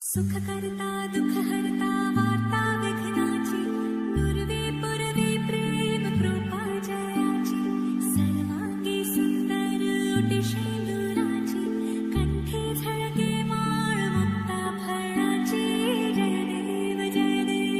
सुखकर्ता दुःखहर्ता वार्ता विघ्नाची पूर्वे पुरवे प्रेम कृपा जयाची सर्वांगी सुंदर ओटी शेंदुराची कंठी झळके माळ मुक्ता फळाची जय देव जय देव.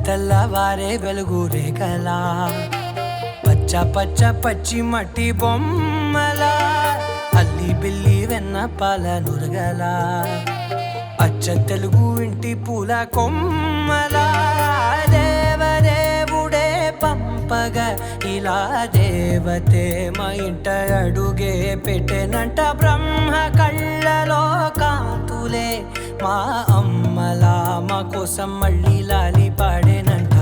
తెల్లవారే వెలుగు రేఖలా పచ్చ పచ్చ పచ్చి మట్టి బొమ్మల అల్లి బిల్లి వెన్న పాల నురగల అచ్చ తెలుగు ఇంటి పూల కొమ్మల దేవదేవుడే పంపగ ఇలా దేవతే మా ఇంట అడుగే పెట్టెనంట బ్రహ్మ కళ్ళలో కాంతులే మా అమ్మలా మా కోసం మళ్ళీ లాలి పాడేనంట.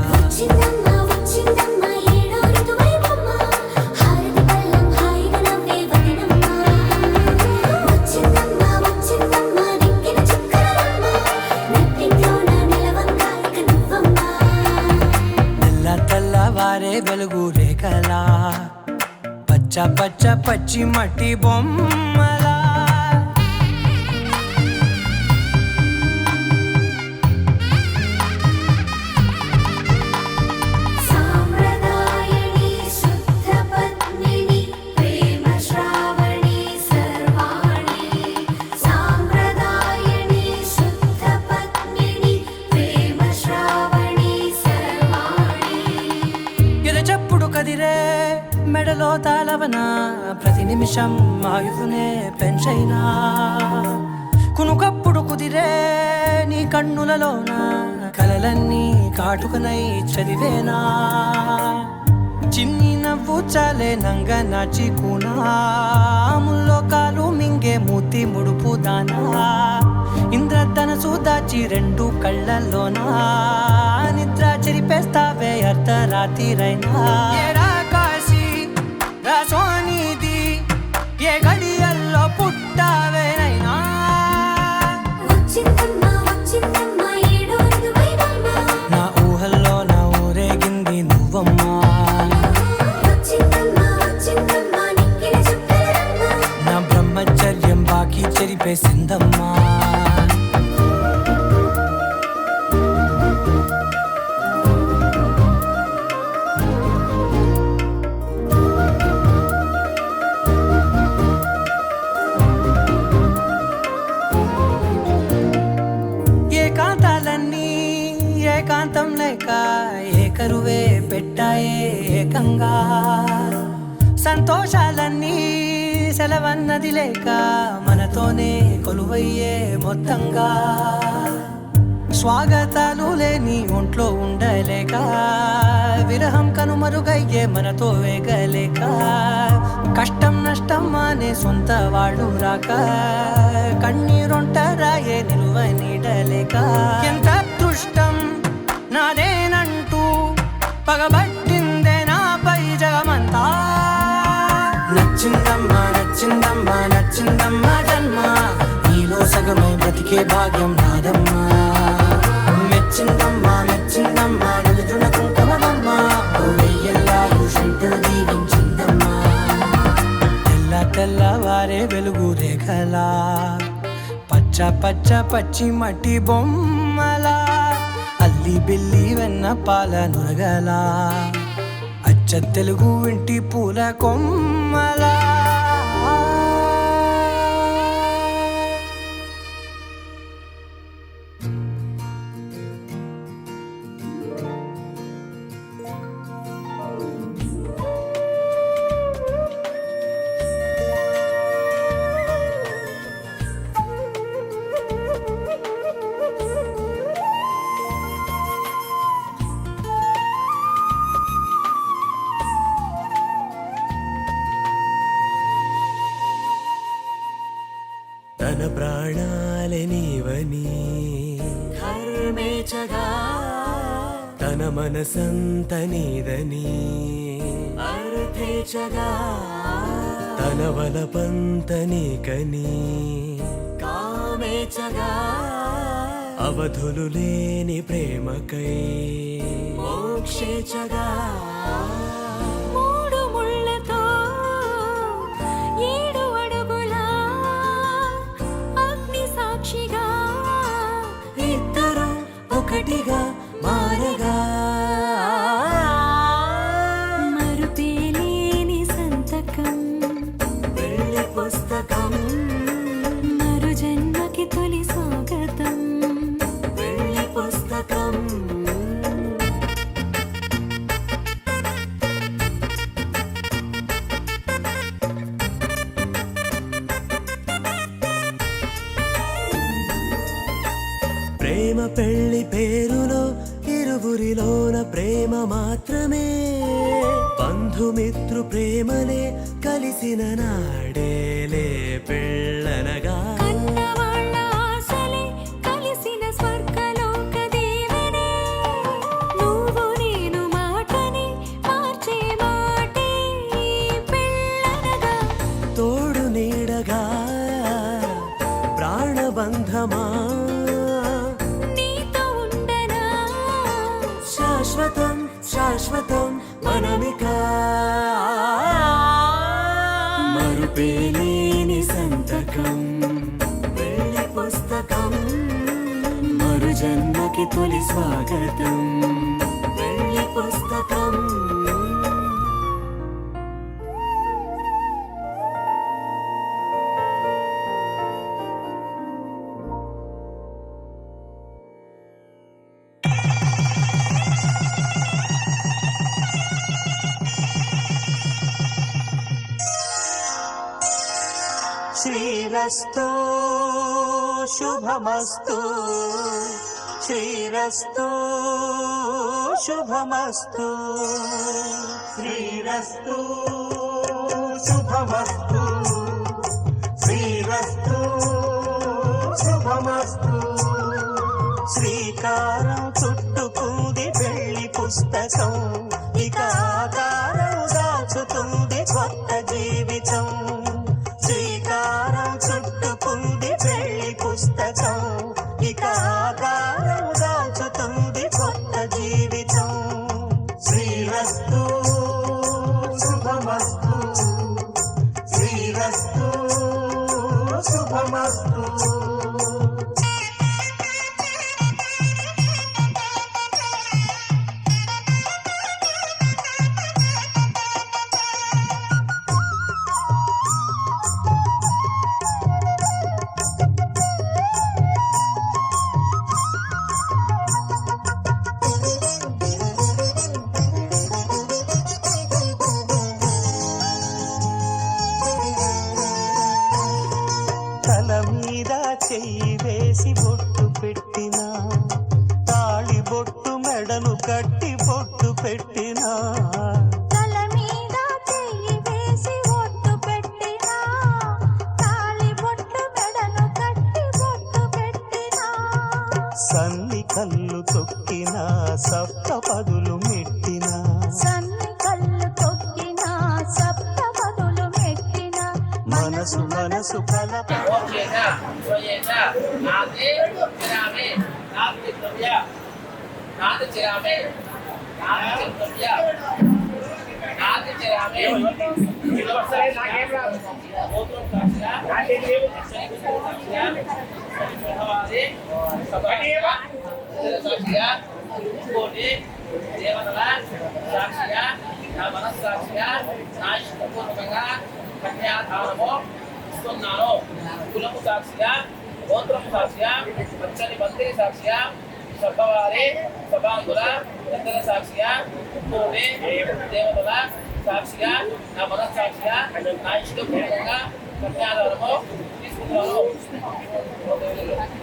తెల్లవారే వెలుగు రేఖలా పచ్చ పచ్చ పచ్చి మట్టి బొమ్మలా కదిరే మెడలో తాళవన ప్రతి నిమిషం ఆయుధునే పెంచైనా కునుకప్పుడు కుదిరే నీ కన్నులలోన కలలన్నీ కాటుకనై చదివేనా చిన్ని నవ్వు చాలే నంగ నాచి కూనాముల్లో కాలు మింగే మూతి ముడుపు దానా ఇంద్రధనసు దాచి రెండు కళ్ళల్లోనా నిద్ర చెరిపేస్తావే అర్ధరాత్రిరైనా ఏడా కాశీ రాసోనిది ఏ గడియల్లో పుట్టావేనైనా నా ఊహల్లో నా ఊరేగింది నువ్వమ్మా నా బ్రహ్మచర్యం బాకీ చెరిపేసిందమ్మా. ఏకాంతం లేక ఏకరువే పెట్టాయే ఏకంగా సంతోషాలన్నీ సెలవన్నది లేక మనతోనే కొలువయ్యే మొత్తంగా స్వాగతాలు లేని ఒంట్లో ఉండలేక విరహం కనుమరుగయ్యే మనతో వేగలేక కష్టం నష్టం అనే సొంత వాళ్ళు రాక కన్నీరొంటరాయే నిలువ నీడలేక ఎంత అదృష్టం నాదేనంటూ పగబట్టిందే నాపై జగమంతా. నచ్చిందమ్మా నచ్చిందమ్మా నచ్చిందమ్మా జన్మ నీలో సగమై బ్రతికే భాగ్యం నాదమ్మా. మెచ్చిందమ్మా మెచ్చింది నచ్చిందమ్మ నలుచున కుంకుమమ్మ వెయ్యల్లాలు శంకరు దీవించిందమ్మా తెల్ల తెల్లవారే వెలుగు రేఖలా పచ్చ పచ్చ పచ్చి మట్టి బొమ్మలా అల్లి బిల్లి వెన్న పాల నురగలా అచ్చ తెలుగు ఇంటి పూల కొమ్మలా తన ప్రాణాలే నీవని ధర్మేచగా తన మనసంత నీదని అర్థేచగా తన వలపంత నీకని కామేచగా అవధులు లేని ప్రేమకై మోక్షేచగా మూడు ముళ్ళతో ఏడు అడుగుల అగ్ని సాక్షిగా ఇద్దరు ఒకటిగా మారగా మరుపేలేని సంతకం వెళ్ళి పుస్తకం మరు జన్మకి తొలి స్వాగతం వెళ్ళి పుస్తకం ప్రేమ పెళ్లి పేరులో ఇరువురిలోన ప్రేమ మాత్రమే బంధుమిత్రు ప్రేమలే కలిసిన నాడేలే పెళ్ళనగా కన్నవాళ్ళ ఆశలే కలిసిన స్వర్గలోక దీవెనే నువ్వు నేను మాటని మార్చే మాటే పెళ్ళనగా తోడు నీడగా ప్రాణబంధమా నీతో ఉండనా శాశ్వతం శాశ్వతం మనమిక మరుపేలేని సంతకం వెళ్ళి పుస్తకం మరు జన్మకి తొలి స్వాగతం వెళ్ళి పుస్తకం శ్రీరస్తు శుభమస్తు శ్రీరస్తు శుభమస్తు శ్రీరస్తు శుభమస్తు శ్రీరస్తు శుభమస్తు శ్రీకారం చుట్టుకుంది పెళ్లి పుస్తకం ఇక ఆకారం దాచుతుంది కొత్త జీవితం శ్రీకారం చుట్టుకుంది పెళ్లి పుస్తకం ఇక ఆకారం దాచుతుంది కొత్త జీవితం శ్రీరస్తు శుభమస్తు శ్రీరస్తు శుభమస్తు తల మీద చెయ్యి వేసి బొట్టు పెట్టినా తాళి బొట్టు మెడను కట్టి బొట్టు పెట్టినా తల మీద చెయ్యి వేసి ఒట్టు పెట్టినా తాళి బొట్టు మెడను కట్టి బొట్టు పెట్టినా సన్ని కళ్ళు తొక్కినా సప్త పదులు మెట్టినా సన్ని కళ్ళు తొక్కినా సప్త పదులు మెట్టినా మనసు మనసు కలప నాదించరామే నాదించయ్య నాదించరామే వస్తలే నాకేం రాదు గోత్రం సాక్షిగా నాకేం లేవు సాక్షిగా సభవాది సభాదేవ సాక్షిగా కోటి దేవతల సాక్షిగా నా మనస్సాక్షిగా నా ఇష్టపూర్వకంగా కన్యాదానము ఇస్తున్నాను కులము సాక్షిగా గోత్రము సాక్షిగా పచ్చని బంతిని సాక్షిగా సభవారి సభాంగుల పెద్దల సాక్షిగా కోటి దేవతల సాక్షిగా నా మనస్సాక్షిగా నా ఇష్టపూర్వకంగా కన్యాదానము తీసుకుంటున్నాను తీసుకుంటాను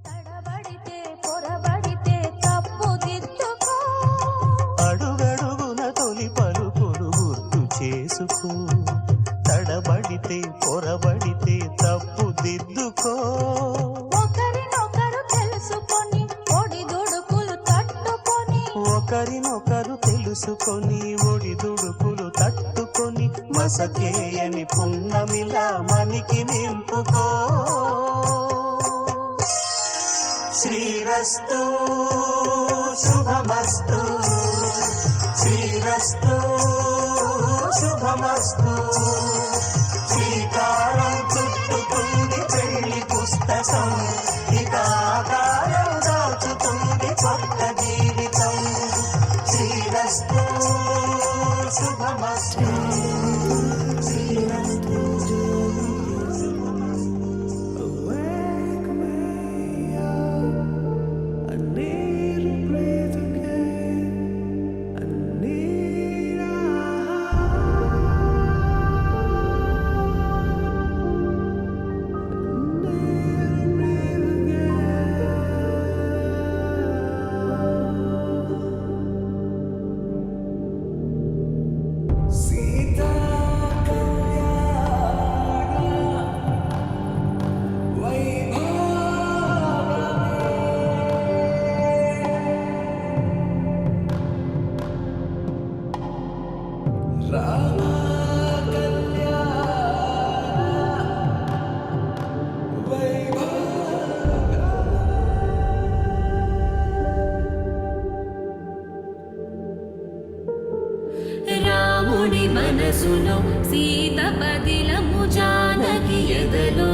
తడబడితే పొరబడితే తప్పు దిద్దుకో అడుగడుగున తొలి పలుకులు గుర్తు చేసుకో తడబడితే పొరబడితే తప్పు దిద్దుకో ఒకరినొకరు తెలుసుకొని ఒడిదుడుకులు తట్టుకొని ఒకరినొకరు తెలుసుకొని ఒడిదుడుకులు తట్టుకొని మసకేయని పున్నమిలా మనికి నింపుకో శ్రీరస్తు శుభమస్తు శ్రీరస్తు శుభమస్తు శ్రీకారం చుట్టుకుంది పెళ్లి పుస్తకం ఇక ఆకారం దాచుతుంది కొత్త జీవితం శ్రీరస్తు శుభమస్తు శ్రీరస్తు రాముడి మనసులో సీత పదిలము జానకి ఎదలో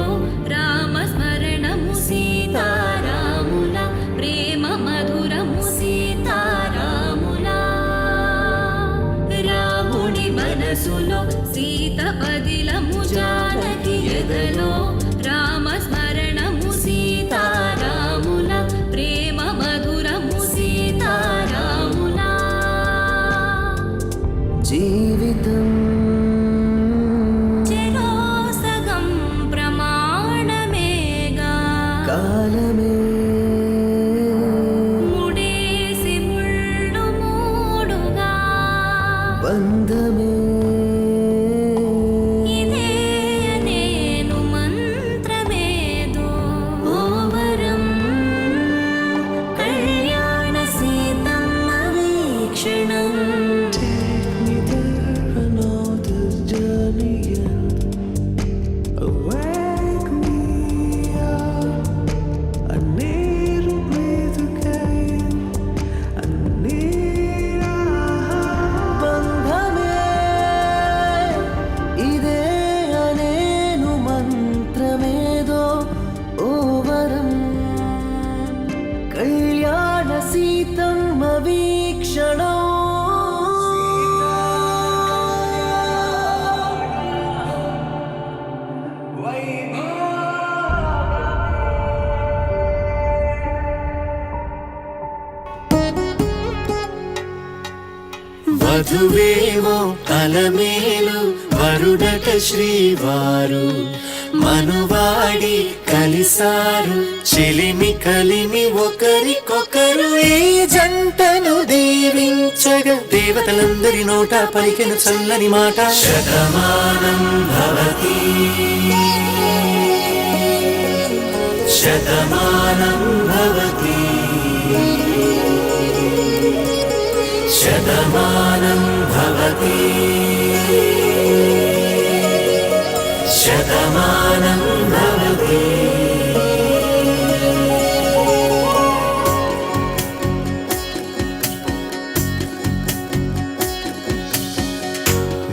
రామస్మరణము సీతారాముల ప్రేమ మధురము సీతారాముల రాముడి మనసులో సీత పదిలము జానకి ఎదలో రామస్మరణము సీతారాముల ప్రేమ మధురము సీతారాముల జీవితం చెరోసగం ప్రమాణమేగా కాలమే ముడేసి ముళ్ళు మూడుగా బంధమే ఇదే నేను మంత్రమేదో ఓవరం కళ్యాణ సీతమ్మ వీక్షణం కళ్యాణ సీతమ్మ వీక్షణం వధువేమో అలమేలు వరుడట శ్రీవారు మనువాడి కలిసారు చెలిమి కలిమి ఒకరికొకరు ఈ జంటను దీవించగా దేవతలందరి నోట పలికెను చల్లని మాట శతమానం భవతి శతమానం భవతి శతమానం భవతి శతమానం భవతి.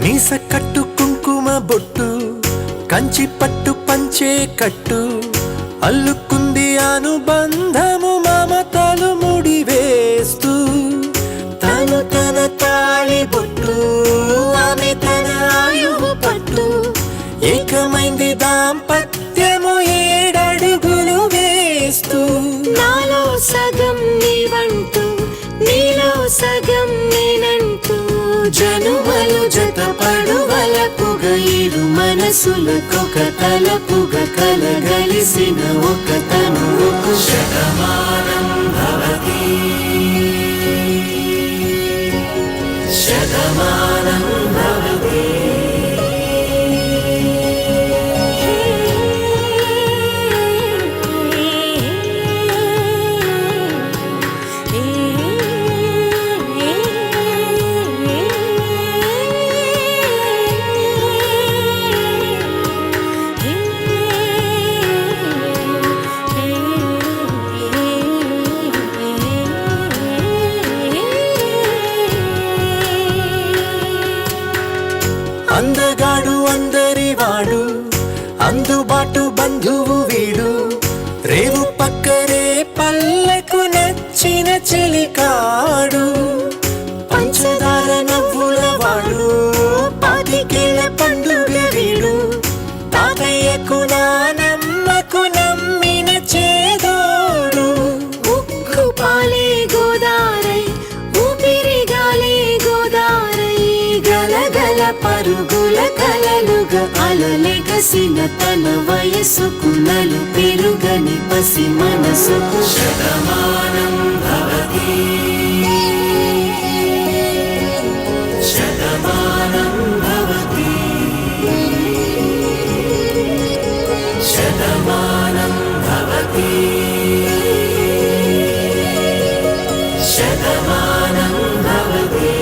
మీస కట్టు కుంకుమ బొట్టు కంచి పట్టు పంచే కట్టు అల్లుకుంది అనుబంధము మమతలు ముడివేస్తూ తను తన తాళి బొట్టు ఆమె తన ఆయువు పట్టు ఏకమైంది దాంపత్యము 7 అడుగులు వేస్తూ నాలో సగం నీవంటూ నీలో సగం నేనంటూ జనుమలు జతపడువలపుగ ఇరు మనసులకొక తలపుగ కలగలిసిన ఒక తనువుకు శతమానం భవతి. శతమానం భవతి. అందగాడు అందరివాడు అందుబాటు బంధువు వీడు రేవు పక్కరే పల్లెకు నచ్చిన చెలికాడు పంచదార నవ్వుల వాడు 25 పండుగ వీడు తాతయ్యకు నానమ్మకు నమ్మిన చేదోడు ఉక్కు పాలే గోదారై ఊపిరిగాలే గోదారై గలగల పరుగుల కలలుగా అలలెగసిన తన వయసుకు నలు పెరుగని పసి మనసుకు శతమానం భవతి. శతమానం భవతి. శతమానం భవతి. శతమానం భవతి.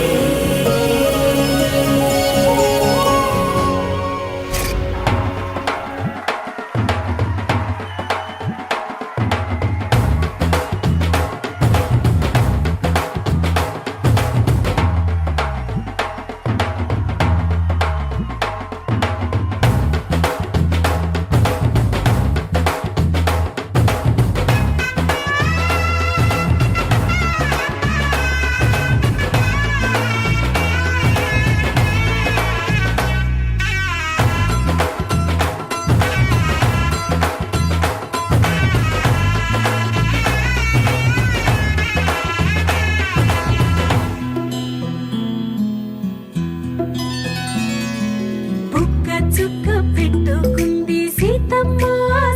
బుక్క చుక్క పెట్టుకుంది సీతమ్మ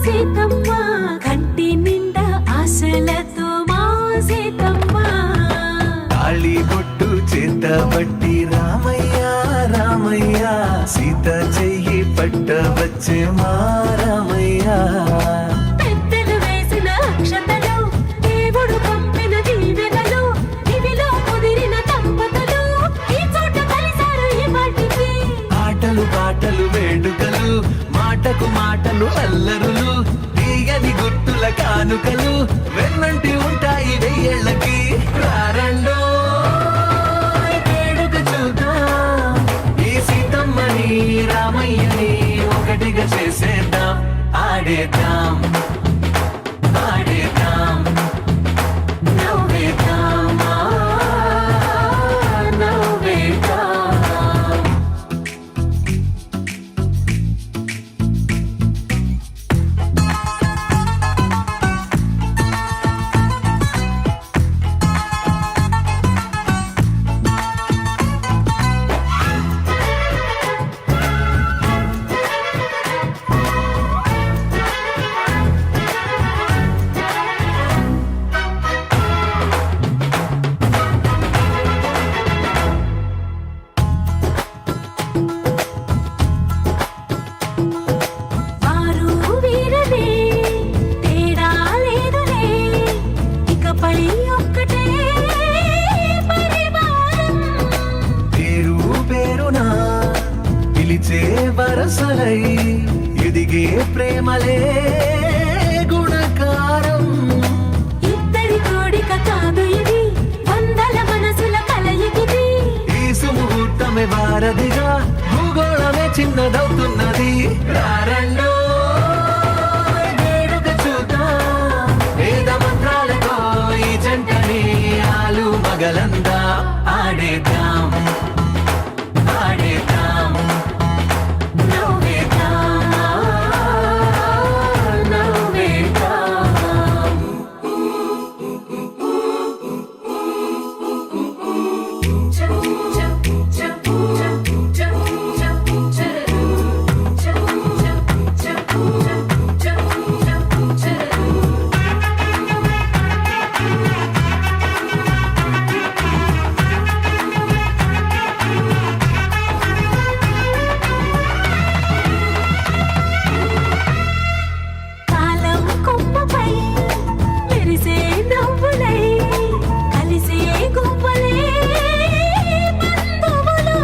సీతమ్మ కంటి నిండా ఆశలతో మా సీతమ్మ తాళి బొట్టు చేతబట్టి రామయ్య రామయ్య సీత చెయ్యి పట్టవచ్చే మా రామయ్య. పెద్దలు వేసిన అక్షతలు దేవుడు పంపిన దీవెనలు ఇవిలో కుదిరిన దంపతులు ఈ చోట కలిసారు ఈ మాటికి ఆటలు పాటలు వేడుకలు మాటకు మాటలు అల్లరులు తీయని గుర్తుల కానుకలు వెన్నంటి ఉంటాయి 1000 ఏళ్ళకి. రారండో వేడుక చూద్దాం ఈ సీతమ్మని రామయ్యని ఒకటిగా చేసేద్దాం ఆడేద్దాం ఆడేద్దాం నవ్వేద్దాం నవ్వేద్దాం. అసలై ఎదిగే ప్రేమలే గుణకారం. ఇద్దరి కోడిక కాదు ఇది, వందల మనసుల కలయికిది. ఈ సుముహూర్తమే వారధిగా, భూగోళమే చిన్నదవుతున్నది. రారండో వేడుక చూద్దాం, వేద మంత్రాలతో ఈ జంటని ఆలు మగలందా ఆడేద్దాం, ఆడేద్దాం, నవ్వేద్దాం, నవ్వేద్దాం. కాలం కొమ్మపై మెరిసే నవ్వులై, కలిసే గువ్వలే బంధువులు.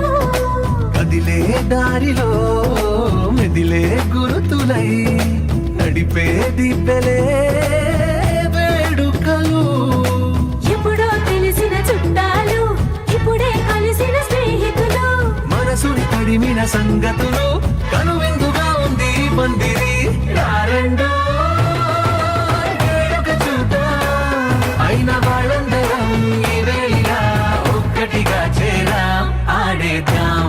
కదిలే దారిలో మెదిలే గురుతులై, నడిపే దిబ్బెలే వేడుకలు. ఎప్పుడో తెలిసిన చుట్టాలు, ఇప్పుడే కలిసిన స్నేహితులు. మనసుని తడిమిన సంగతులు, కనువిందుగా ఉంది ఈ పందిరి. రారండో వేడుక చూద్దాం, అయిన వాళ్ళందరం ఈ వేళ ఒక్కటిగా చేరాం. ఆడేద్దాం,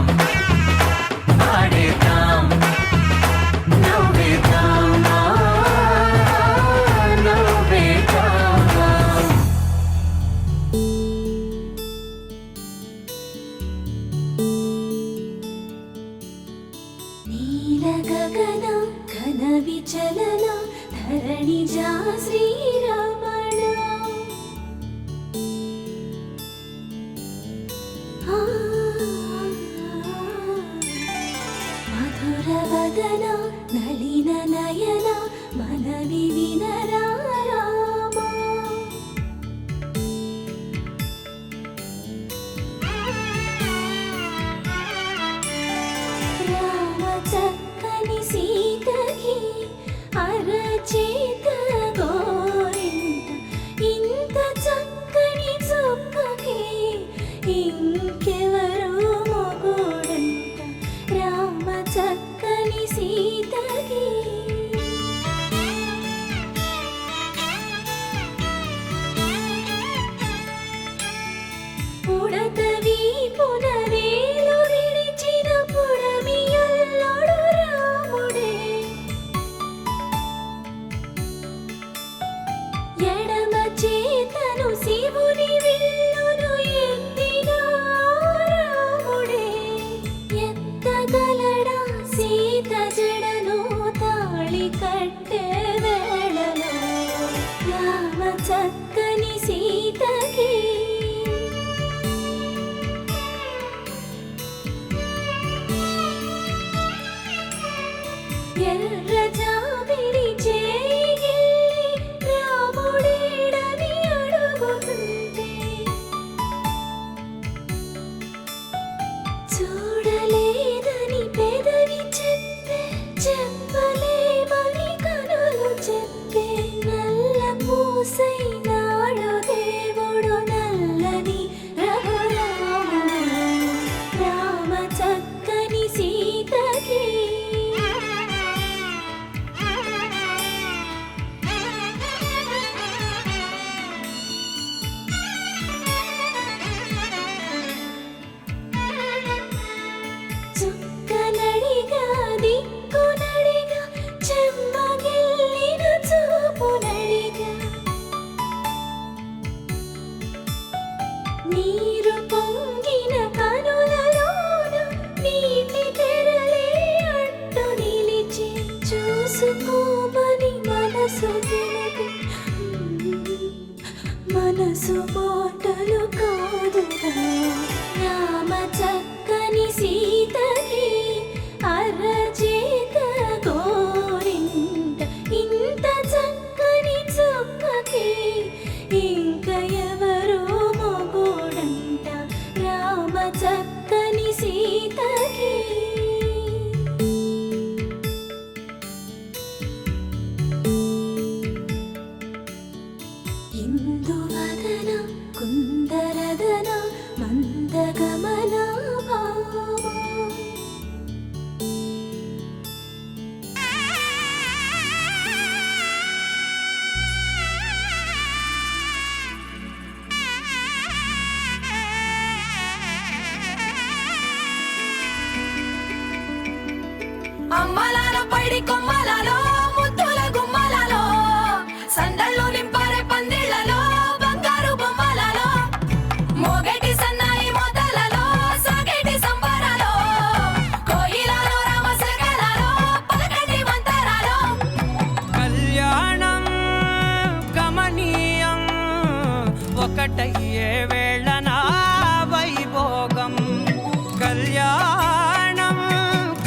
ఆడేద్దాం, నవ్వేద్దాం, నవ్వేద్దాం. నీల గగన ఘన విచలన ధరణిజా శ్రీరమణ. ఆ, మధుర వదన నళిన నయన మనవి వినరా రామా. రామ చక్కని సీతకి అరచేత గోరింట, ఇంత చక్కని చుక్కకి ఇంకెవరు మొగుడంట. రామ చక్కని సీతకి పుడతవి పునవేలు విడిచిన పుడమియల్లుడు రాముడే. ఎడమ చేతను శివుని విల్లును ఎత్తిన రాముడే. ఎత్తగలడా సీత జడను తాళి కట్టే వేళలో, రామ చక్కని సీతకి ఎర్ర జాబిలి చేయి రాముడేడని అడుగుతుంటే, చూడలేదని పెదవి చెప్పే, చెప్పలేమని కనులు చెప్పే. నల్ల పూసై నాడు దేవుడు నల్లని రఘురాముడు. రామ చక్కని సీతకి చుక్కనడిగా దిక్కునడిగా, చెమ్మగిల్లిన చూపునడిగా. నీరు పొంగిన కనులలోన నీటి తెరలే అడ్డు నిలిచి, చూసుకోమని మనసు తెలిపి, మనసు మాటలు కాదుగా. రామ చక్కని సీతకి అరచేత గోరింట, ఇంత చక్కని చుక్కకి ఇంక ఎవరు మొగుడంట. రామ చక్కని సీతకి అమ్మలాల పైడి కొమ్మలలో ముద్దుల గుమ్మలలో సందళ్ళు నింపారే పందిళ్లలో బంగారు బొమ్మలలో మోగేటి సన్నాయి మోతలలో సాగేటి సంబరాలో కోయిలలో రామశకలలో పలకటి మంతరాలో కళ్యాణం గమనీయం ఒకటయ్యే వేళ నా వైభోగం కళ్యాణం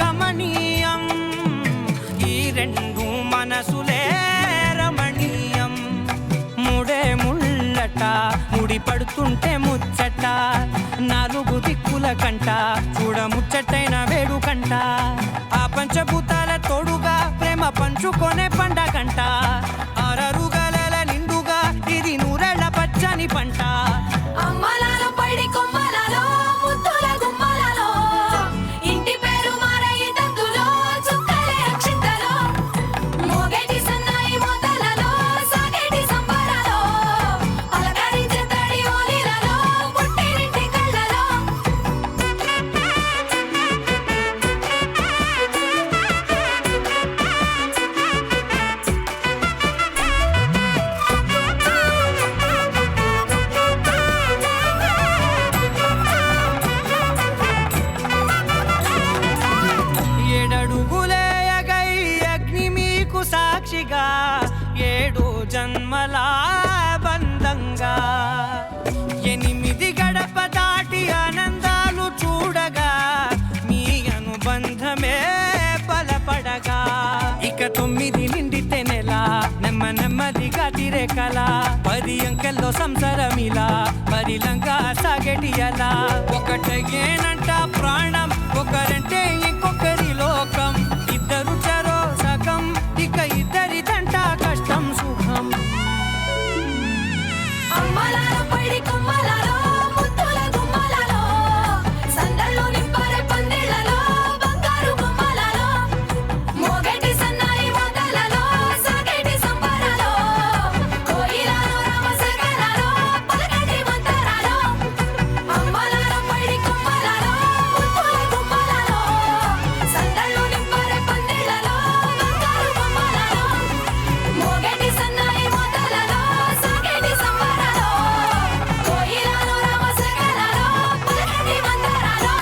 గమనీయం ఈ రెండు మనసులే రమణీయం ముడే ముళ్ళట ముడి పడుతుంటే ముచ్చట నాలుగు దిక్కుల కంట చూడ ముచ్చటైన వేడుకంట ఆ పంచభూతాల తోడుగా ప్రేమ పంచుకొనే పండగంట ఆరరుగల నిండుగా ఇది నూరెళ్ళ పచ్చని పంట అమ్మలాల పైడి కొమ్మలలో ముద్దుల గుమ్మలలో ఇంటి పేరు మారయి తందులో చుక్కలే అక్షింతలో మోగేటి సన్నాయి మోతలలో సాగేటి సంబరాలో పలకరించే తడి ఓలిలలో పుట్టినింటి కళ్ళలో ఏడడుగులే ఎగై అగ్ని మీకు సాక్షిగా ఏడు జన్మల బంధంగా ఎనిమిది గడప దాటి ఆనందాలు చూడగా మీ అనుబంధమే బలపడగా ఇక 9 నిండితే నెల నెమ్మదిగా తిరేకల 10 అంకెల్లో సంసారమిలా పరిలంగా సాగేటియలా ఒకటేనంట ప్రాణం ఒకరంటే ఇంకొకరి లోకం ఇద్దరు చరో సగం ఇక ఇద్దరిదంట కష్టం సుఖం అమ్మలాల పైడి కొమ్మలలో ముద్దుల గుమ్మలలో సందళ్ళు నింపారే పందిళ్లలో బంగారు బొమ్మలలో మోగేటి సన్నాయి మోతలలో సాగేటి సంబరాలో కోయిలలో రామశకలలో పలకటి మంతరాలో అమ్మలాల పైడి కొమ్మలలో ముద్దుల గుమ్మలలో సందళ్ళు నింపారే పందిళ్లలో బంగారు బొమ్మలలో మోగేటి సన్నాయి మోతలలో సాగేటి సంబరాలో కోయిలలో రామశకలలో పలకటి మంతరాలో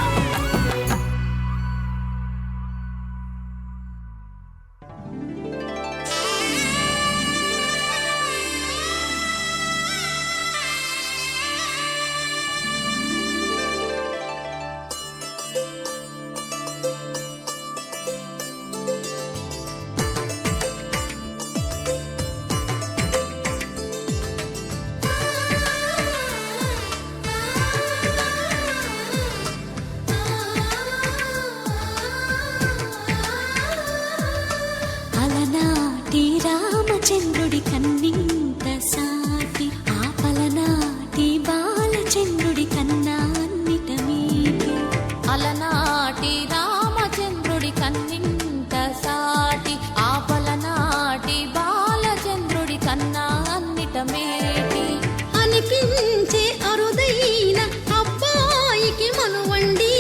అలనాటి రామచంద్రుడి కన్నింత సాటి ఆపలనాటి బాలచంద్రుడి కన్నా అన్నిట మీటి అలనాటి రామచంద్రుడి కన్నింత సాటి ఆపలనాటి బాలచంద్రుడి కన్నా అన్నిట మేటి అనిపించే అరుదైన అబ్బాయికి మనువండి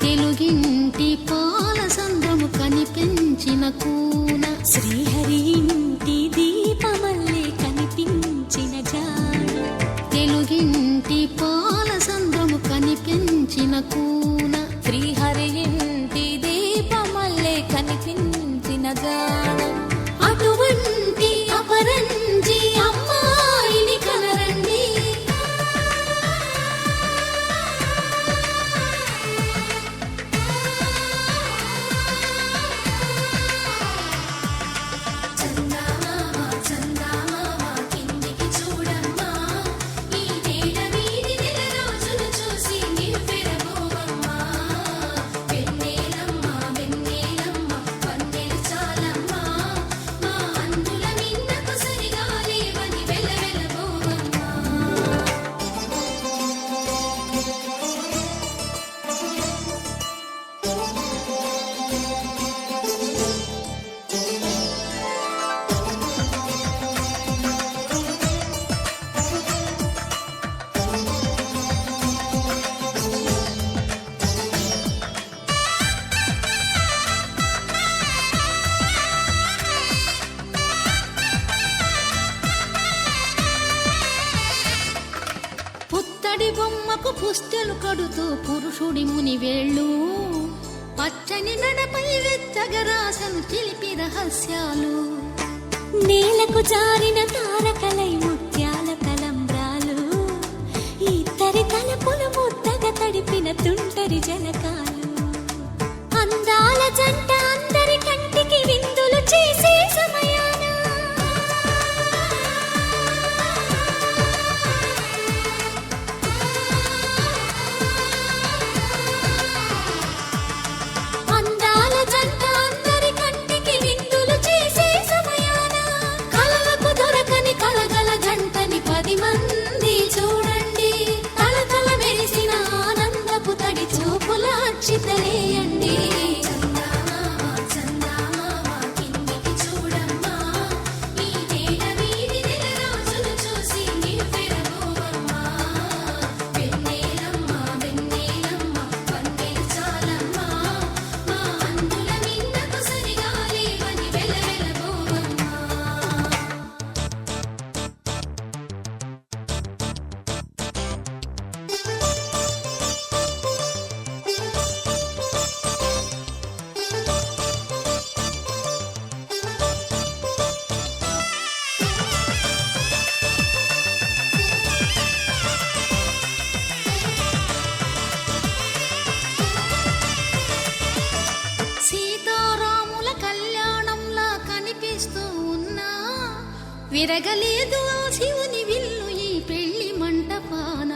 తెలుగింటి పాల సంద్రము కనిపించిన కూన శ్రీహరి ఇంటి దీపమల్లే కనిపించిన జాడ తెలుగింటి పాల సంద్రము కనిపించిన కూన శ్రీహరి ఇంటి దీపమల్లే కనిపించిన జాడ అటువంటి అపరంజి అమ్మాయిని కనరండి పుత్తడి బొమ్మకు పుస్తెలు కడుతూ పురుషుడి ముని వేళ్ళు పచ్చని నడపై వెచ్చగరాసను చిలిపి రహస్యాలు నేలకు జారిన తారకలై ముత్యాల తలంబ్రాలు ఇద్దరి తలపులు ముద్దగా తడిపిన తుంటరి జలకాలు అందాల జంట అందరి కంటికి విందులు చేసే సమయాన అందాల జంట అందరి కంటికి విందులు చేసే సమయాన కలలకు దొరకని కలగల జంటని 10 మంది చూడండి తలతల మెరిసిన ఆనందపు తడి చూపుల అచ్చితలేయండి సీతారాముల కళ్యాణంలా కనిపిస్తూ ఉన్నా విరగలేదు ఆ శివుని విల్లు ఈ పెళ్లి మంటపాన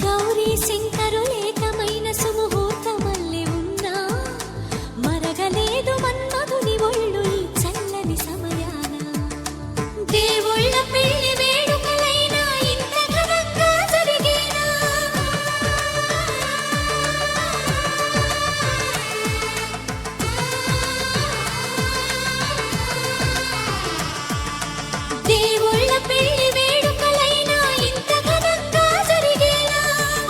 గౌరీ శంకరు ఏకమైన సుముహూర్తమల్లె ఉన్నా మరగలేదు మన్మధుని ఒళ్ళు ఈ చల్లని సమయాన దేవుళ్ళ పెళ్లి వేడుకలైనా ఇంత ఘనంగా జరిగేనా దేవుళ్ళ పెళ్లి వేడుకలైనా ఇంత ఘనంగా జరిగేనా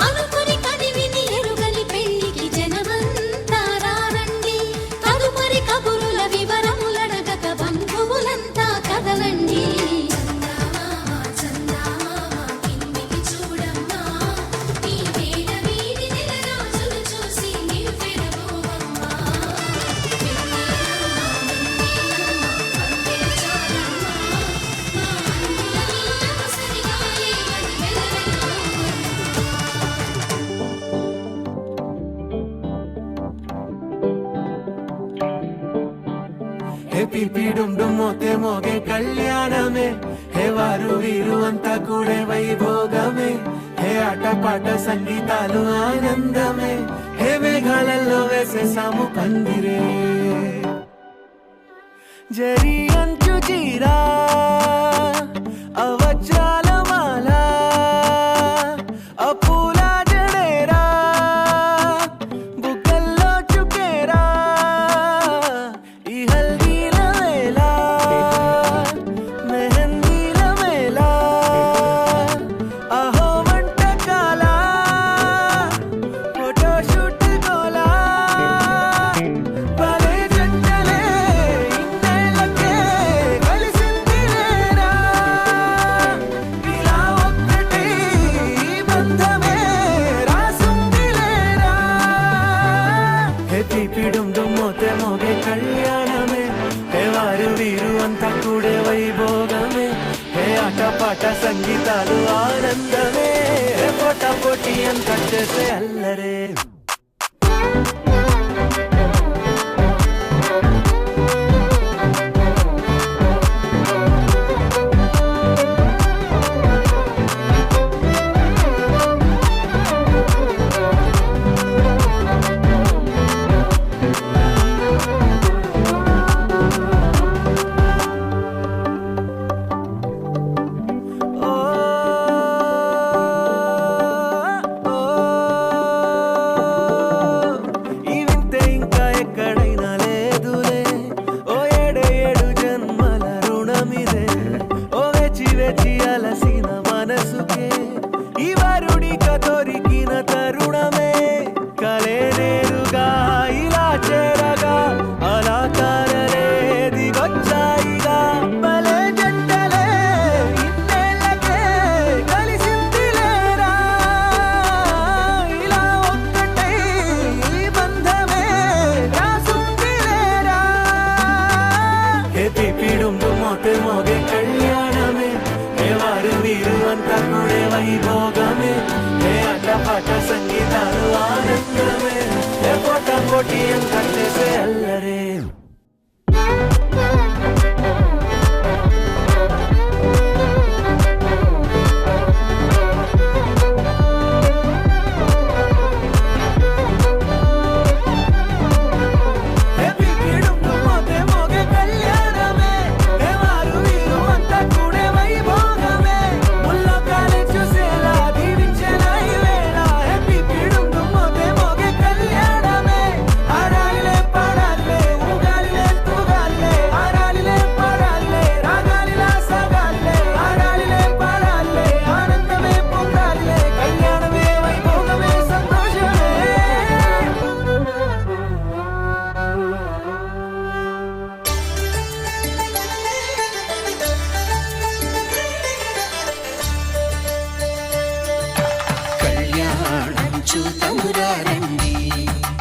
అనుకుని కదివిని ఎరుగని పెళ్లికి జనమంతా రారండి తదుపరి కబురుల వివరములడగక బంధువులంతా కదలండి హే పిపి డుమ్ డుమ్ మోతే మోగే కళ్యాణమే హే వారు వీరు అంతా కూడే వైభోగమే హే ఆటపాట సంగీతాలు ఆనందమే హే మేఘాలలో వేసేసాము పందిరే జరి అంచు జీరా అవజ్రాల మాల అపూల జడేరా బుగ్గల్లో చుకేరా ఈ హల్దీల వేళ మెహందీల వేళ అహో వంటకాల ఫోటోషూట్ గోలా భలే జంటలే ఇన్నేళ్ళకే కలిసింది లేరా ఇలా ఒక్కటి బంధమే రాసుంది లేరా హే పిపి డుమ్ డుమ్ మోతే మోగే కళ్యాణమే హే వారు వీరు అంతా కూడే వైభోగమే హే ఆటపాట సంగీతాలు ఆనందమే హే పోటా పోటీ అంతా చేసే అల్లరే ఈ వింతే ఇంకా ఎక్కడైనా లేదులే ఓ ఏడు జన్మల రుణమిదే ఓ వేచి వేచి అలసిన మనసుకే ఈ వరుడిక దొరికిన తరుణమే కలే నేరుగా ఇలా చేరగా అలా కారలే దిగొచ్చాయిగా భలే జంటలే ఇన్నేళ్ళకే కలిసింది లేరా అంతా కూడే వైభోగమే ఏ అడ్డపాట సంగీతాలు ఆనందమే ఏ పోటీ అంత చేసే అల్లరే చూతమురారండి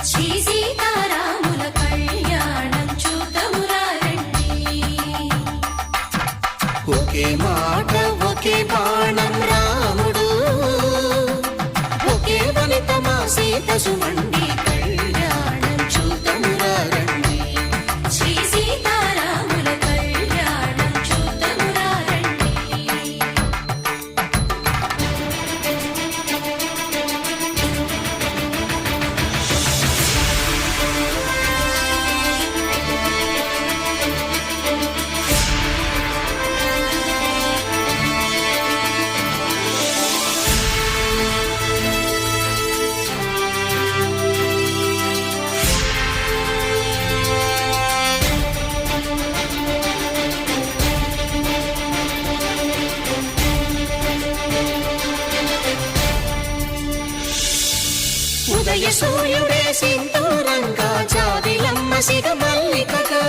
శ్రీ సీతారాముల కళ్యాణం చూతమురా రండి. ఒకే మాట ఒకే బాణం రాముడు ఒకే వనిత మా సీత సుమండి కళ్యాణం చూతమురారండి శ్రీ సీతారాముల కళ్యాణం చూతమురా రండి. ఉదయ సూర్యుడే సింధూరంగా జాబిలమ్మ సిగ మల్లికగా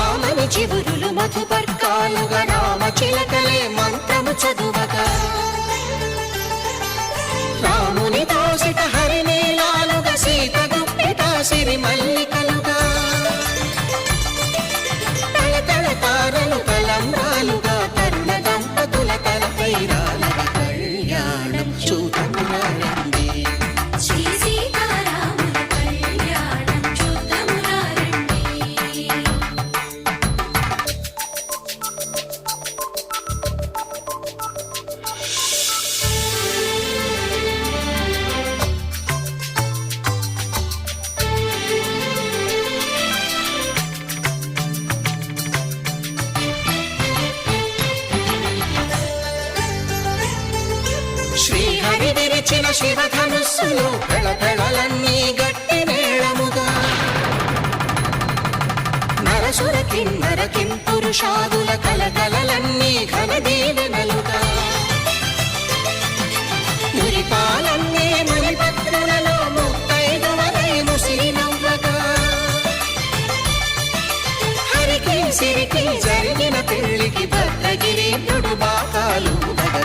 ఆమని చివురులు మధుపర్కాలుగా రామ చిలకలే మంత్రము చదువగా రాముని దోసిట హరినీలాలుగా సీత గుప్పిట సిరి మల్లికలుగా తళతళ తారలు తలంబ్రాలుగా తరుణ దంపతుల తలపైరాలుగా కళ్యాణం చూతమురారండి శ్రీ సీతారాముల కళ్యాణం చూతమురా రండి. శ్రీహరి విరిచిన శివధనుస్సులు పెళపెళలన్నీ గట్టి మేళముగా నరసుర కిన్నర కింపురుషాదుల కలకలలన్నీ ఘన దీవెనలుగా మురిపాలన్నీ మురిపత్రులలో ముత్తైదువలై ముసిరి నవ్వగా హరికి సిరికి జరిగిన పెళ్లికి భద్రగిరి నుడు బాకాలు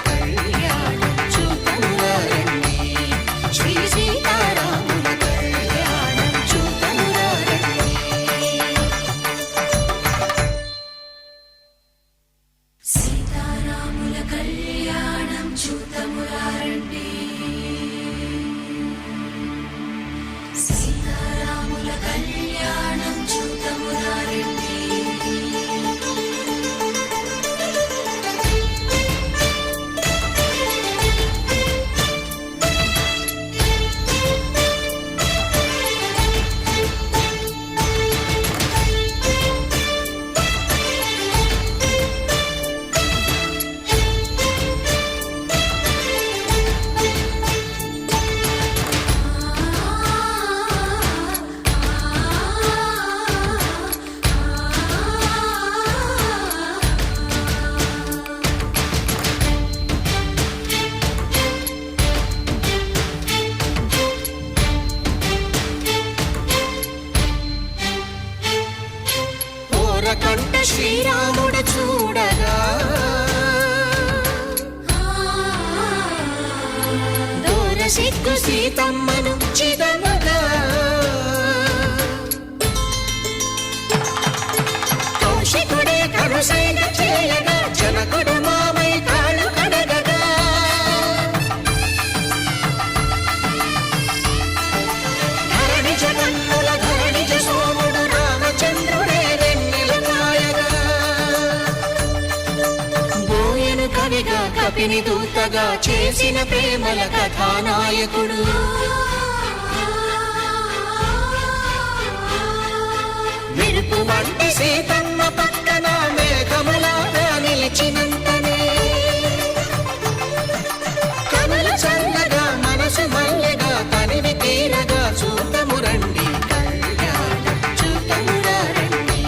కళ్యాణం చూతమురారండి శ్రీ సీతారాముల కళ్యాణం చూతమురారండి సీతారాముల కళ్యాణం చూతమురా రండి. సీతారాముల కళ్యాణం చూతమురా రండి. కంట శ్రీరాముడు చూడగా దూర సిగ్గు సీతమ్మను చిదమగా కౌశికుడే కరుసైన చేయగా జనక తీపిని దూతగా చేసిన ప్రేమల కథానాయకుడు. మెరుపు వంటి సీతమ్మ పక్కన మేఘములాగా నిలిచినంతనే కనులు చల్లగా మనసు మల్లెగా తనివి తీరగా చూతము రండి, కళ్యాణం చూతమురా రండి.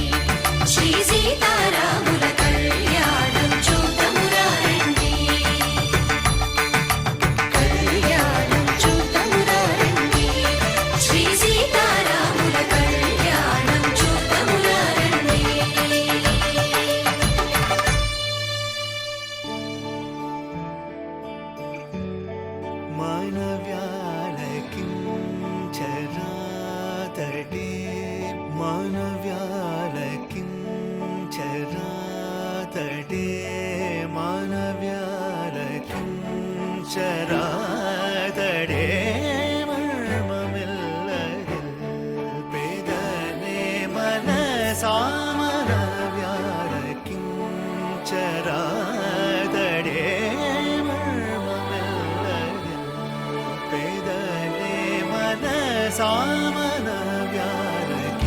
శ్రీ సీతారాముల కళ్యాణం చూతమురా రండి. కళ్యాణం చూతమురా రండి. శ్రీ సీతారాముల కళ్యాణం చూతమురా రండి. మానవ్యాలకించరాతడే మానవ్యాలకించరాతడే మానవ్యాలకించరాతడే మర్మమిల్లదిల్ పేదనే మనసామనవ్యాలకించరాతడే పేదలే మనసామన వ్యారకించరాతడే.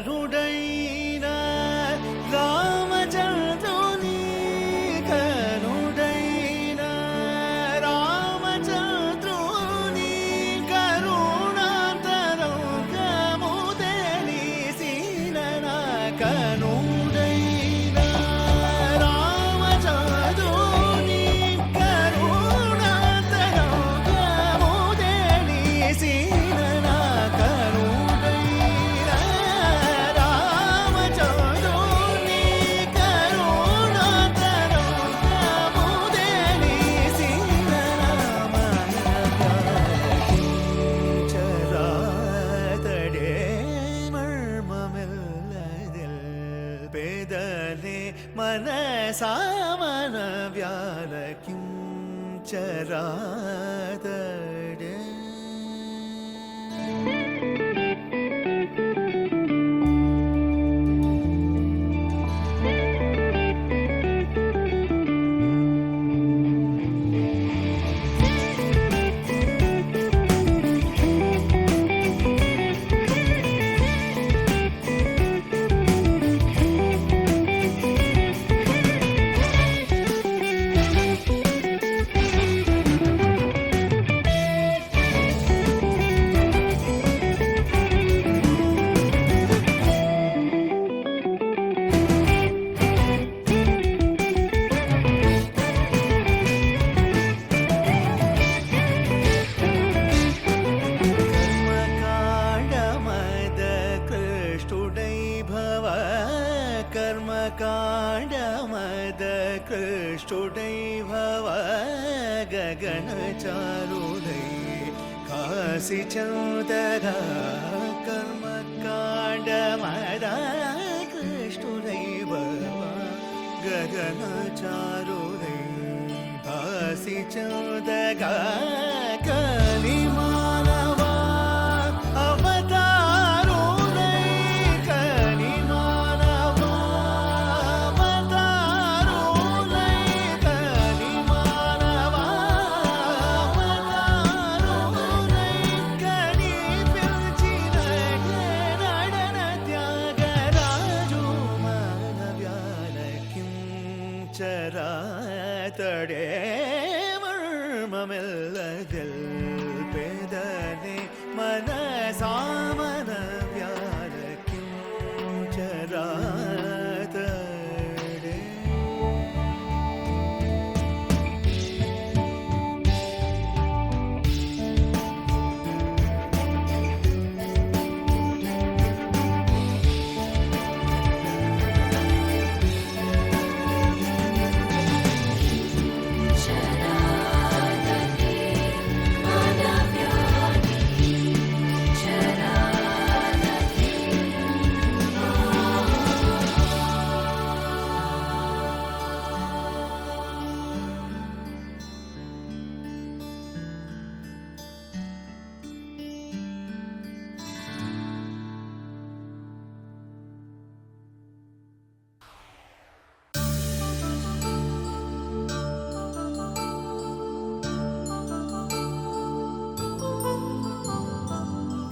కరుడైనా రామచంద్రుని కరుడైనా రామచంద్రుని కరుణాంతరంగము తెలిసిన కరుడైనా రామచంద్రుని కరుణాంతరంగము తెలిసిన పేదలే మనసామన వ్యాలకించరాతడే. कर्मकाण्डमद कृष्टुडै भव गगनचारुदै काशी चौदरा कर्मकाण्डमद कृष्टुडै भव गगनचारुदै काशी चौदगा कलिमानवा अवतारुदै कलिमानवा अवतारुदै कलिमानवा अवतारुदै कनि पिल्चिना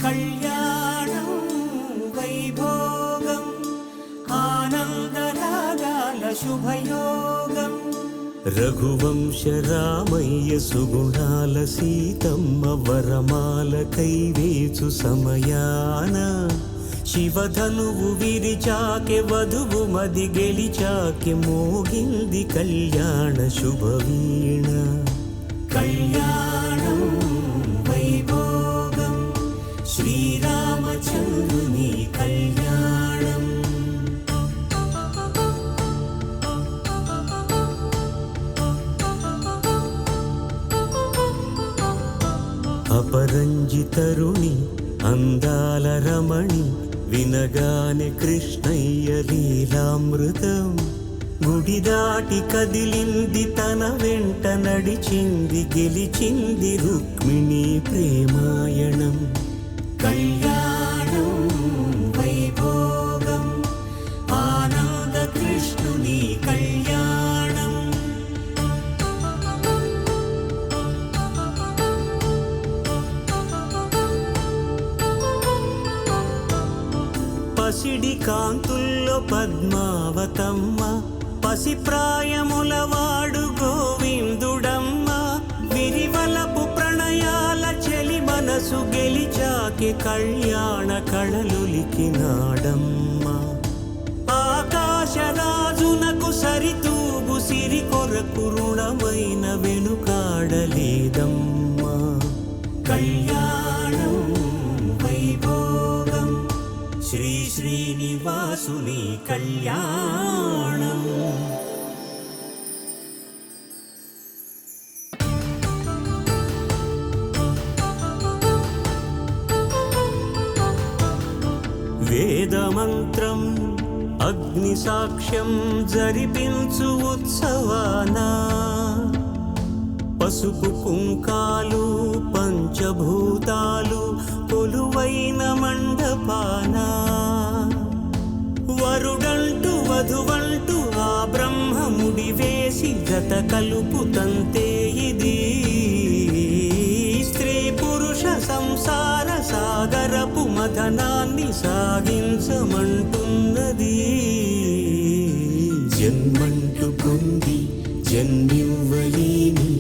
కళ్యాణం వైభోగం ఆనందరాగాల శుభయోగం రఘువంశ రామయ్య సుగుణాల సీతమ్మ వరమాల కైవేచు సమయాన శివధనువు విరిచాకె వధువు మది గెలిచాకె మోగింది కళ్యాణ శుభవీణ కళ్యాణం వైభోగం శ్రీరామచంద్రుని కళ్యాణం అపరంజి తరుణి అందాల రమణి వినగానే కృష్ణయ్య లీలామృతం గుడి దాటి కదిలింది తన వెంట నడిచింది గెలిచింది రుక్మిణి ప్రేమాయణం కళ్యాణం వైభోగం ఆనంద కృష్ణుని కళ్యాణం పసిడి కాంతుల్లో పద్మావతమ్మ పసిప్రాయముల వాడు గోవిందుడమ్మ విరివలపు ప్రణయాల చెలి మనసు గెలిచాకి కళ్యాణ కళలులికినాడమ్మ ఆకాశరాజునకు సరితూగు సిరి కొరకు రుణమైన వెనుకాడలేదమ్మా కళ్యాణం వైభోగం శ్రీ శ్రీనివాసుని కళ్యాణం వేదమంత్రం అగ్ని సాక్ష్యం జరిపించు ఉత్సవానా పసుపు కుంకాలు పంచభూతాలు కొలువైన మండపానా వరుడంటూ వధువంటూ ఆ బ్రహ్మముడి వేసి జత కలుపు తంతే ఇది స్త్రీ పురుష సంసార సాగరపు మథనాన్ని సాగించమంటున్నది జన్మంటూ పొంది జన్మివ్వలేని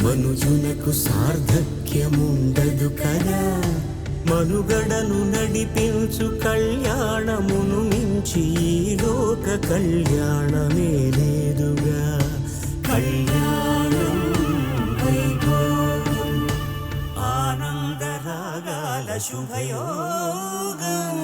మనుజునకు సార్థక్యముండదు కదా మనుగడను నడిపించు కళ్యాణమును మించి ఈ లోక కళ్యాణమే లేదుగా కళ్యాణం వైభోగం ఆనందరాగాల శుభయోగం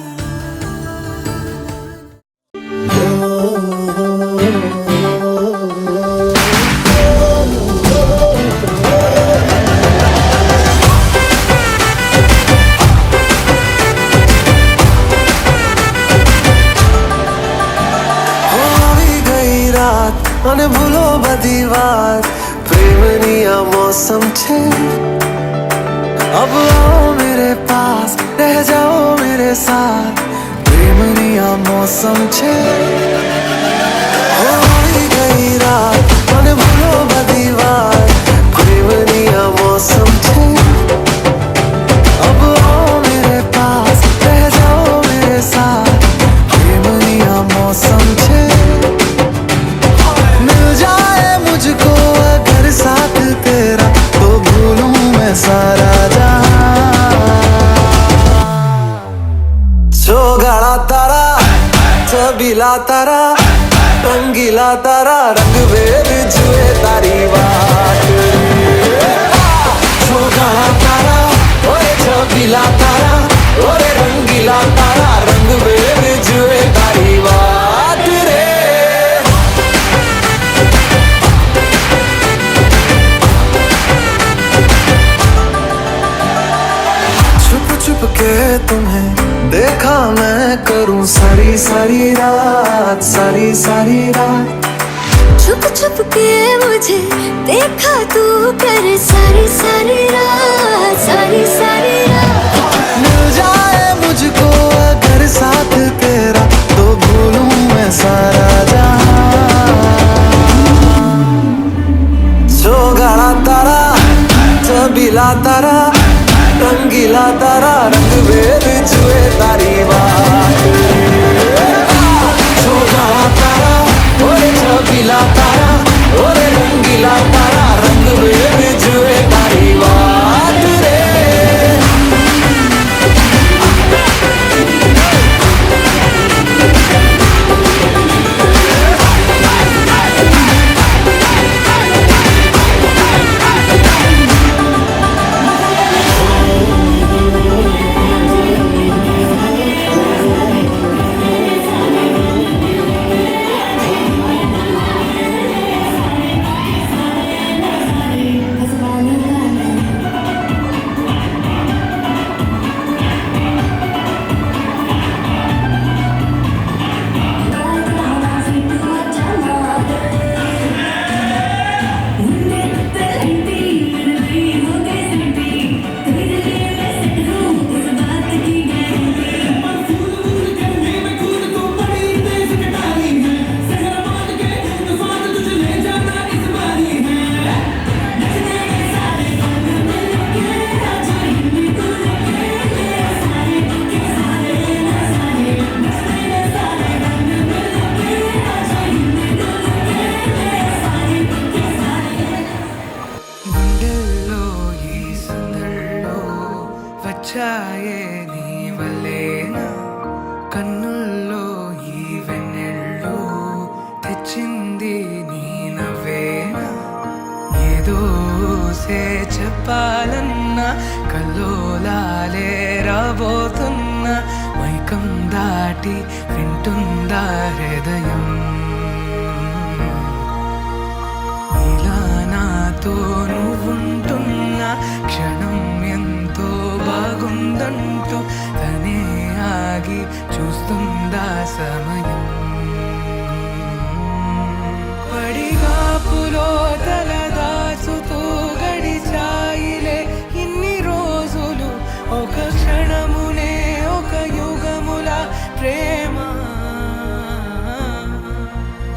અને ભૂલો બધી વાત પ્રેમની આ મૌસમ છે अब आओ मेरे पास रह जाओ मेरे साथ प्रेमनी आ मौसम छे होई गई रात અને ભૂલો બધી વાત પ્રેમની आ मौसम छे अब आओ मेरे पास रह जाओ मेरे साथ प्रेमनी आ मौसम छे मिल जाए मुझको अगर साथ तेरा तो भूलूं मैं सारा जहां चौगाड़ा तारा छबीला तारा रंगीला तारा रंग वेद जुए तारी बात चौगाड़ा तारा ओए छबीला तारा ओए रंगीला तारा रंग वेद जुए तारी बात रे छुप के तुम्हें देखा मैं करूं सारी सारी रात सारी सारी रात छुप छुप के मुझे देखा तू कर सारी सारी रात सारी सारी रात मिल जाए मुझको अगर साथ तेरा तो भूलूं मैं सारा जहां चौगाड़ा तारा छबीला तारा रंगीला चौकीला तारा रंग बेर जुए तारी बात छोटा तारा ओरे चौकीला तारा ओरे रंगीला तारा रंग बेर जुए तारी बात रे గుండెల్లో ఈ సందడిలో వచ్చాయే నీ వల్లేనా కన్నుల్లో ఈ వెన్నెళ్ళు తెచ్చింది నీ నవ్వేనా ఏదో సే చెప్పాలన్నా కల్లోలాలే రాబోతున్నా మైకం దాటి వింటుందా హృదయం ఇలా నాతో నువ్వుంటున్న క్షణం ఎంతో బాగుందంటూ తనే ఆగి చూస్తుందా సమయం పడిగాపులో తలదాచుతూ గడిచాయిలే ఇన్ని రోజులు ఒక క్షణమునే ఒక యుగముల ప్రేమ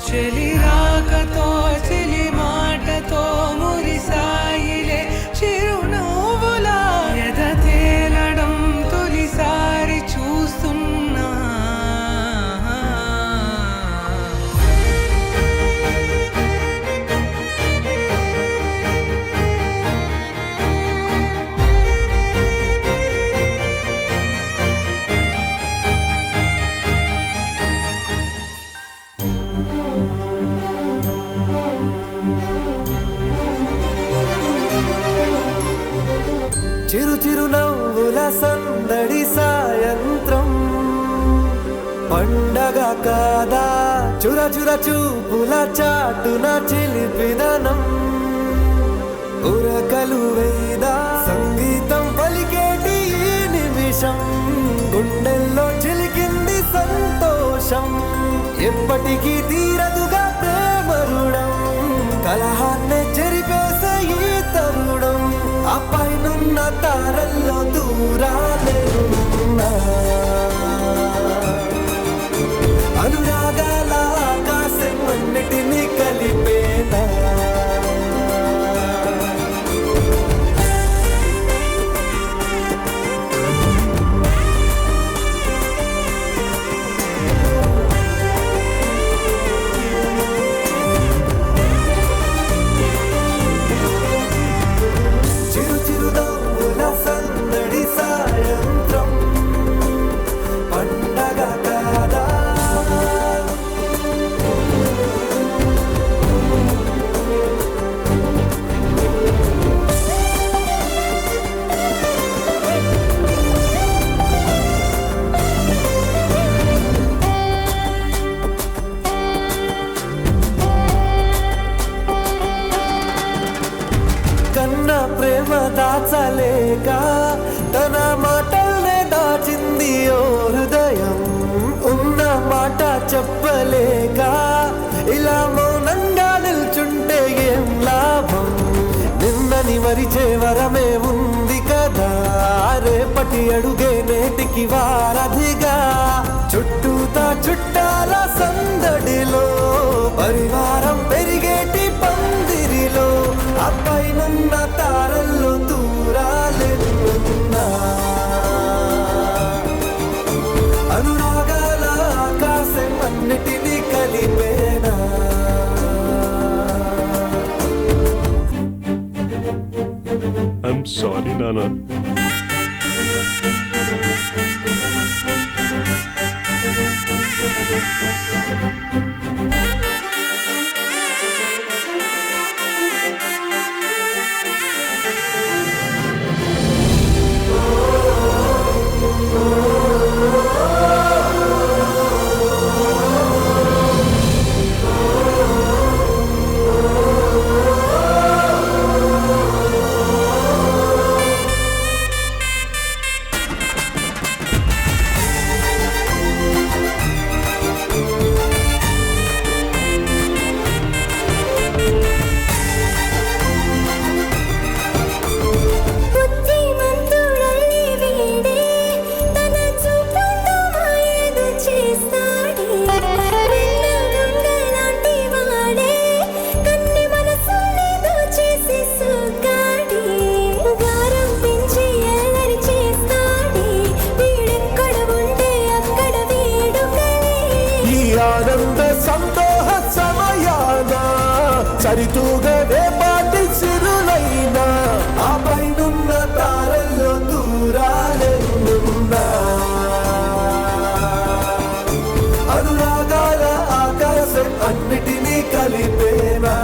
చెలి రాకతో చెలి మాటతో మురిసాయిలే చిరునవ్వులా ఎద తేలడం తొలిసారి చూస్తున్నా చిరు చిరు నవ్వుల సందడి సాయంత్రం పండగ కాదా చుర చుర చూపుల చాటున చిలిపిదనం ఉరకలు వేదా సంగీతం పలికేటి ఈ నిమిషం గుండెల్లో చిలికింది సంతోషం ఎప్పటికీ తీరదుగా ప్రేమ రుణం కలహాన్నే చెరిపేసే ఈ తరుణం ఆ పైనున్న తారల్లో దూరాలేనున్నా అనురాగాల ఆకాశం అన్నిటినీ కలిపేనా చిరు చిరు నవ్వుల సందడి సాయంత్రం పండగ కాదా కన్నా ప్రేమ దాచలేక తన మాటల్నే దాచింది ఓ హృదయం ఉన్న మాట చెప్పలేక ఇలా మౌనంగా నిల్చుంటే ఏం లాభం నిన్నని మరిచే వరమే ఉంది కదా రేపటి అడుగే నేటికి వారధిగా చుట్టూతా చుట్టాల సందడిలో పరివారం పెరిగేటి పందిరిలో అపైనున్న తారల్లో దూరాలెన్నున్నా నాన్న. బుద్ధిమంతుడల్లి వీడే తన చూపుతో మాయేదో చేస్తాడే వెన్న దొంగలాంటి వాడే కన్ని మనసులేదో చేసి సోకాడే గారం పెంచి అల్లరి చేస్తాడే వీడెక్కడ ఉంటే అక్కడ వేడుకలే ఈ ఆనంద సంతోష సమయాన సరితూగవే పాటి సిరులైనా ఆ పైనున్న తారల్లో దూరాలెన్నున్నా అనురాగాల ఆకాశం అన్నిటినీ కలిపేనా